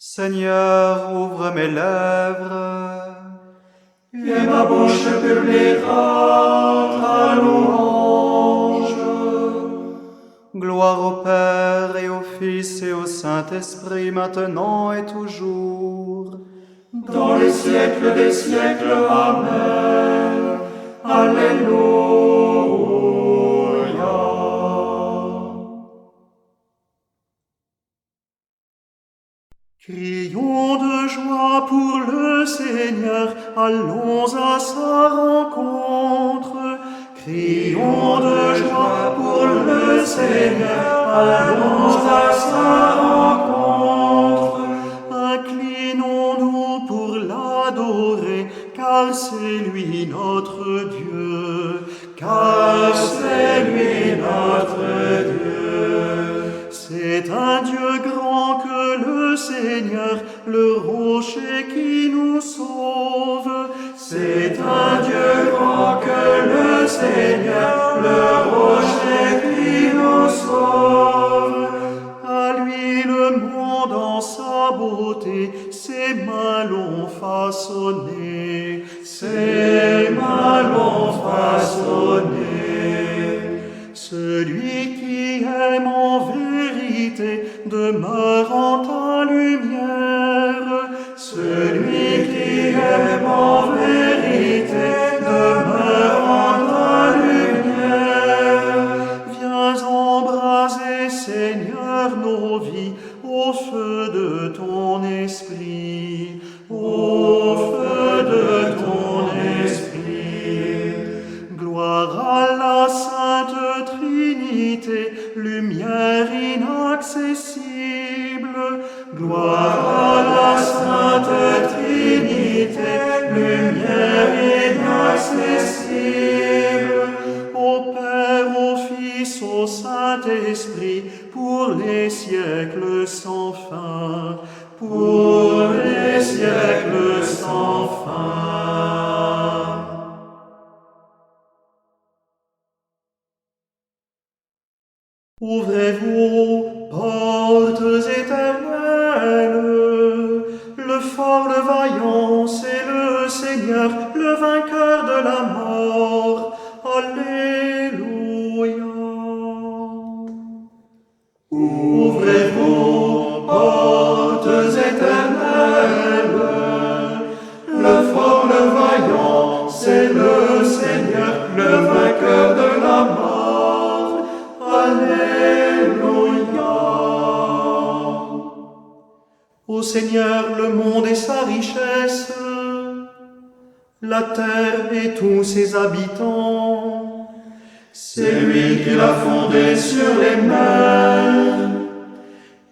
Seigneur, ouvre mes lèvres, et ma bouche publiera ta louange. Gloire au Père et au Fils et au Saint-Esprit, maintenant et toujours. Dans les siècles des siècles, Amen. Alléluia. Crions de joie pour le Seigneur, allons à sa rencontre. Crions de joie pour le Seigneur, allons à sa rencontre. Inclinons-nous pour l'adorer, car c'est lui notre Dieu, car c'est lui notre Dieu. C'est un Dieu grand que le Seigneur, le rocher qui nous sauve. C'est un Dieu grand que le Seigneur, le rocher qui nous sauve. À lui le monde en sa beauté, ses mains l'ont façonné, ses mains l'ont façonné. Celui qui aime en vérité demeure en ta lumière. Celui qui aime en vérité demeure en ta lumière. Viens embraser, Seigneur, nos vies au feu de ton esprit, au feu de ton esprit. Gloire à la Sainte Trinité, lumière inaccessible. Gloire à la Sainte Trinité, lumière inaccessible. Au Père, au Fils, au Saint-Esprit, pour les siècles sans fin, pour les siècles sans fin. Ouvrez-vous, portes éternelles, le fort, le vaillant, c'est le Seigneur, le vainqueur de la mort. Alléluia. Ouvrez-vous, portes éternelles, le fort, le vaillant, c'est le Seigneur, le vainqueur de la mort. Alléluia. Ô Seigneur, le monde et sa richesse, la terre et tous ses habitants. C'est lui qui l'a fondé sur les mers,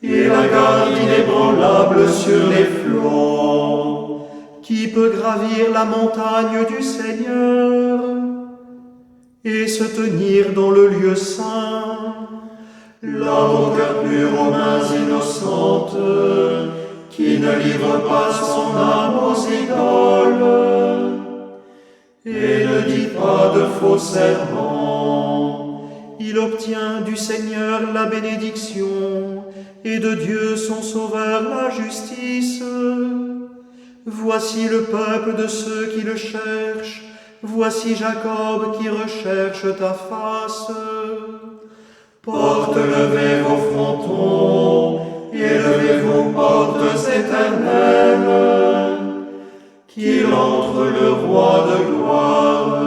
et la garde inébranlable sur les flots. Qui peut gravir la montagne du Seigneur et se tenir dans le lieu saint? L'homme au cœur pur, aux mains innocentes, qui ne livre pas son âme aux idoles, et ne dit pas de faux serments. Il obtient du Seigneur la bénédiction, et de Dieu son Sauveur la justice. Voici le peuple de ceux qui le cherchent, voici Jacob qui recherche ta face. Portes, levez vos frontons, et levez-vous, portes éternelles, qu'il entre le roi de gloire.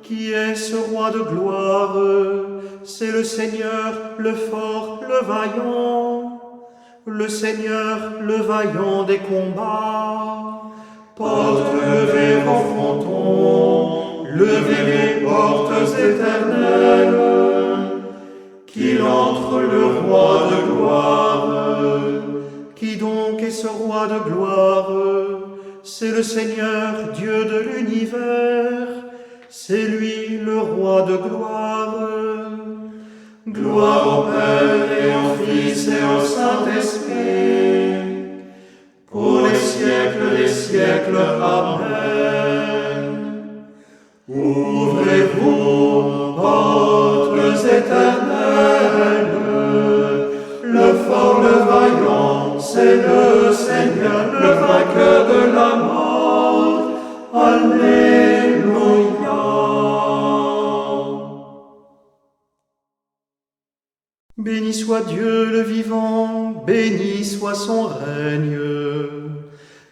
Qui est ce roi de gloire? C'est le Seigneur, le fort, le vaillant, le Seigneur, le vaillant des combats. Portes, levez vos frontons, levez les portes éternelles, qu'il entre le roi de gloire. Qui donc est ce roi de gloire? C'est le Seigneur, Dieu de l'univers, c'est lui le roi de gloire. Gloire au Père et au Fils et au Saint-Esprit, pour les siècles des siècles. Amen. Ouvrez-vous, portes éternelles, le fort, le vaillant, c'est c'est le Seigneur, le vainqueur de la mort. Alléluia. Béni soit Dieu le vivant, béni soit son règne.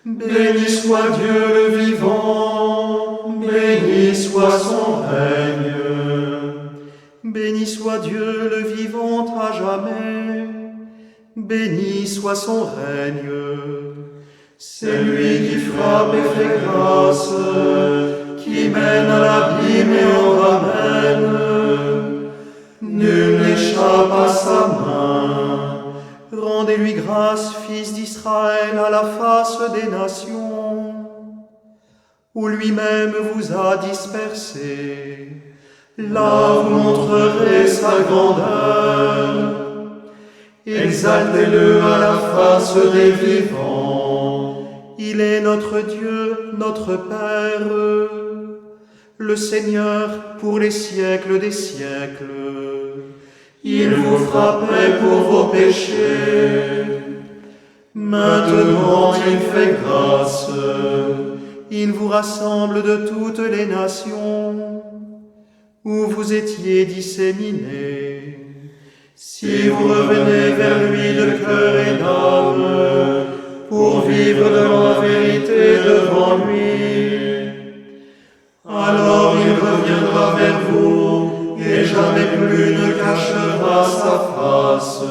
Béni soit Dieu le vivant, béni soit son règne. Béni soit Dieu le vivant à jamais, béni soit son règne. C'est lui qui frappe et fait grâce, qui mène à l'abîme et en ramène. Nul n'échappe à sa main. Rendez-lui grâce, fils d'Israël, à la face des nations, où lui-même vous a dispersés. Là vous montrerez sa grandeur. Exaltez-le à la face des vivants. Il est notre Dieu, notre Père, le Seigneur pour les siècles des siècles. Il vous frappait pour vos péchés. Maintenant il fait grâce. Il vous rassemble de toutes les nations où vous étiez disséminés. Si vous revenez vers lui de cœur et d'âme, pour vivre dans la vérité devant lui, alors il reviendra vers vous et jamais plus ne cachera sa face.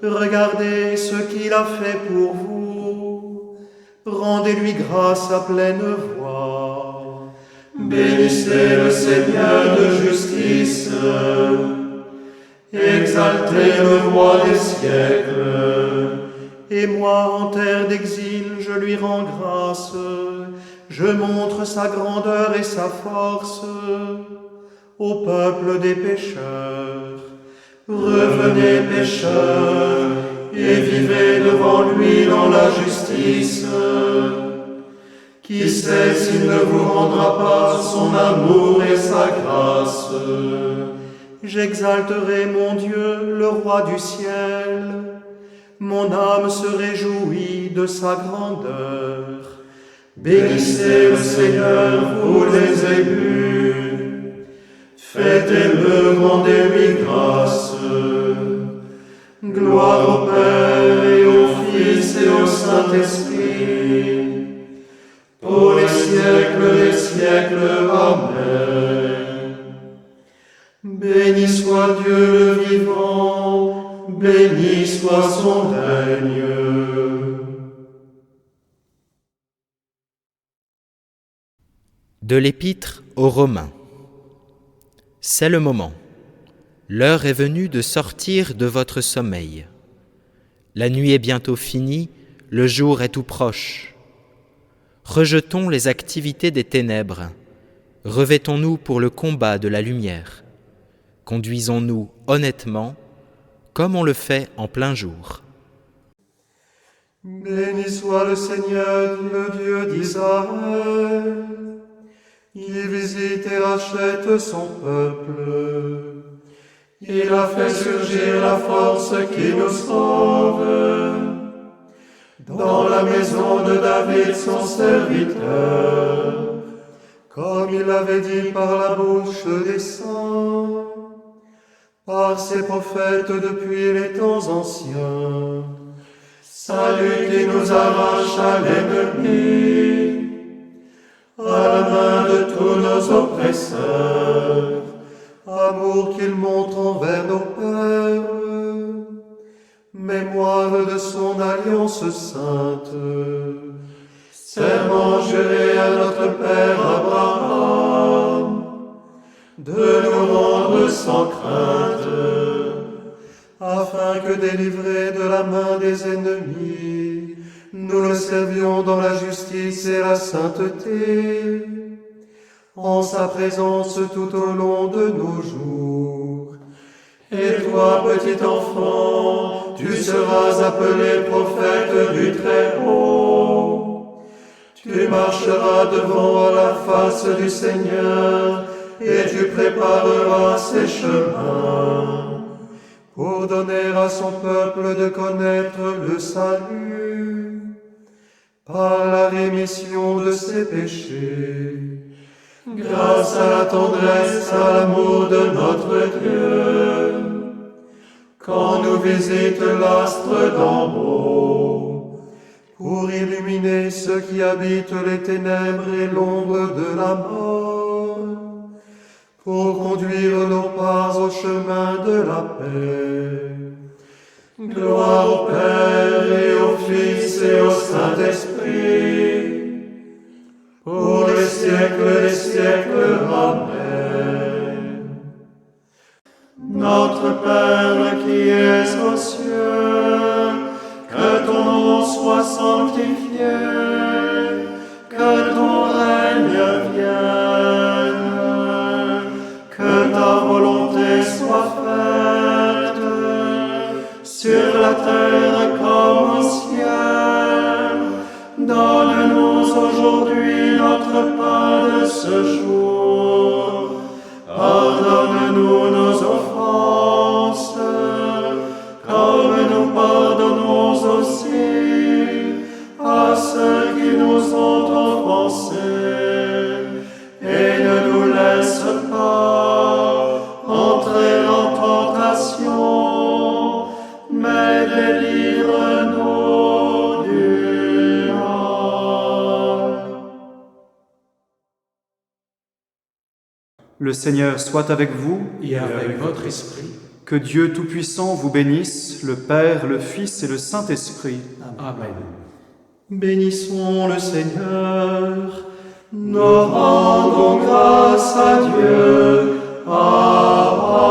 Regardez ce qu'il a fait pour vous. Rendez-lui grâce à pleine voix. Bénissez le Seigneur de justice. Exaltez le roi des siècles. Et moi, en terre d'exil, je lui rends grâce. Je montre sa grandeur et sa force au peuple des pécheurs. Revenez, pécheurs, et vivez devant lui dans la justice. Qui sait s'il ne vous rendra pas son amour et sa grâce? J'exalterai mon Dieu, le roi du ciel. Mon âme se réjouit de sa grandeur. Bénissez le Seigneur, vous les élus. Fêtez-le, rendez-lui grâce. Gloire au Père et au Fils et au Saint-Esprit, pour les siècles des siècles. Amen. Béni soit Dieu le vivant, béni soit son règne. De l'Épître aux Romains. C'est le moment. L'heure est venue de sortir de votre sommeil. La nuit est bientôt finie, le jour est tout proche. Rejetons les activités des ténèbres. Revêtons-nous pour le combat de la lumière. Conduisons-nous honnêtement, comme on le fait en plein jour. Béni soit le Seigneur, le Dieu d'Israël. Il visite et rachète son peuple. Il a fait surgir la force qui nous sauve. Dans la maison de David, son serviteur, comme il l'avait dit par la bouche des saints, par ses prophètes depuis les temps anciens. Salut qui nous arrache à l'ennemi, à la main de tous nos oppresseurs. Amour qu'il montre envers nos pères, mémoire de son alliance sainte. Serment juré à notre Père Abraham, de nous rendre sans crainte, afin que délivrés de la main des ennemis, nous le servions dans la justice et la sainteté, en sa présence tout au long de nos jours. Et toi, petit enfant, tu seras appelé prophète du Très-Haut. Tu marcheras devant la face du Seigneur, et tu prépareras ses chemins, pour donner à son peuple de connaître le salut par la rémission de ses péchés, grâce à la tendresse, à l'amour de notre Dieu, quand nous visite l'astre d'en haut, pour illuminer ceux qui habitent les ténèbres et l'ombre de la mort, pour conduire nos pas au chemin de la paix. Gloire au Père et au Fils et au Saint-Esprit, pour les siècles des siècles. Amen. Notre Père qui es aux cieux, que ton nom soit sanctifié, que ton règne vienne, que ta volonté soit faite, sur la terre comme au ciel. Donne-nous aujourd'hui notre pain de ce jour. Pardonne-nous nos offenses, comme nous pardonnons aussi à ceux qui nous ont offensés. Et ne nous laisse pas entrer en tentation, mais délivre-nous du mal. Le Seigneur soit avec vous. Et avec votre esprit. Que Dieu Tout-Puissant vous bénisse, le Père, le Fils et le Saint-Esprit. Amen. Bénissons le Seigneur. Nous rendons grâce à Dieu. Amen.